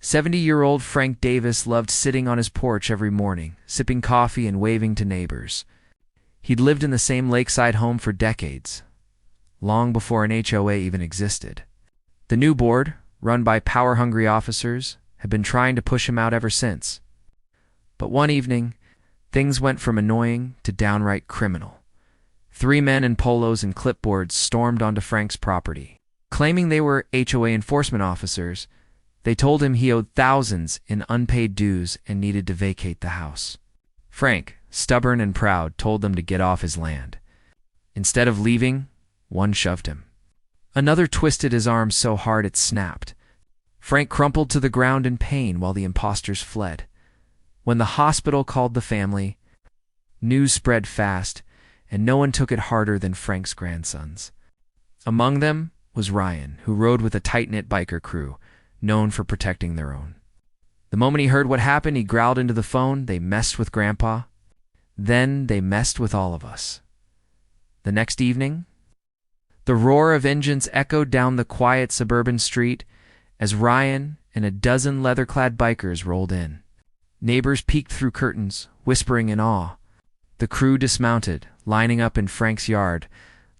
70-year-old Frank Davis loved sitting on his porch every morning, sipping coffee and waving to neighbors. He'd lived in the same lakeside home for decades, long before an HOA even existed. The new board, run by power-hungry officers, had been trying to push him out ever since. But one evening, things went from annoying to downright criminal. 3 men in polos and clipboards stormed onto Frank's property. Claiming they were HOA enforcement officers, they told him he owed thousands in unpaid dues and needed to vacate the house. Frank, stubborn and proud, told them to get off his land. Instead of leaving, one shoved him. Another twisted his arm so hard it snapped. Frank crumpled to the ground in pain while the impostors fled. When the hospital called the family, news spread fast, and no one took it harder than Frank's grandsons. Among them was Ryan, who rode with a tight-knit biker crew, known for protecting their own. The moment he heard what happened, he growled into the phone, "They messed with Grandpa. Then they messed with all of us." The next evening, the roar of engines echoed down the quiet suburban street as Ryan and a dozen leather-clad bikers rolled in. Neighbors peeked through curtains, whispering in awe. The crew dismounted, lining up in Frank's yard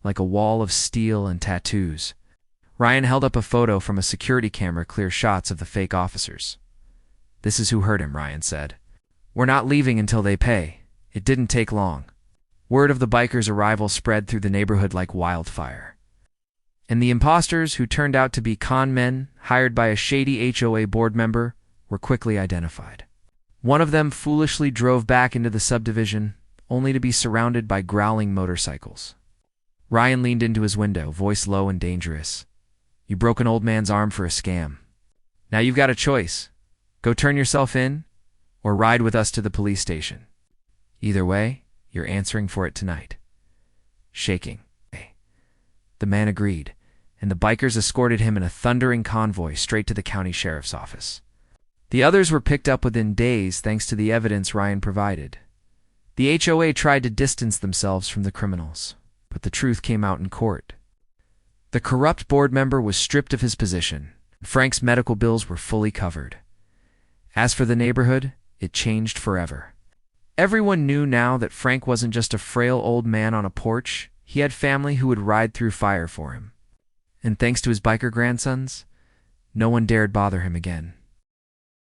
like a wall of steel and tattoos. Ryan held up a photo from a security camera, clear shots of the fake officers. "This is who hurt him," Ryan said. "We're not leaving until they pay." It didn't take long. Word of the bikers' arrival spread through the neighborhood like wildfire. And the imposters, who turned out to be con men hired by a shady HOA board member, were quickly identified. One of them foolishly drove back into the subdivision, only to be surrounded by growling motorcycles. Ryan leaned into his window, voice low and dangerous. "You broke an old man's arm for a scam. Now you've got a choice. Go turn yourself in, or ride with us to the police station. Either way, you're answering for it tonight." Shaking, the man agreed, and the bikers escorted him in a thundering convoy straight to the county sheriff's office. The others were picked up within days thanks to the evidence Ryan provided. The HOA tried to distance themselves from the criminals, but the truth came out in court. The corrupt board member was stripped of his position. Frank's medical bills were fully covered. As for the neighborhood, it changed forever. Everyone knew now that Frank wasn't just a frail old man on a porch. He had family who would ride through fire for him. And thanks to his biker grandsons, no one dared bother him again.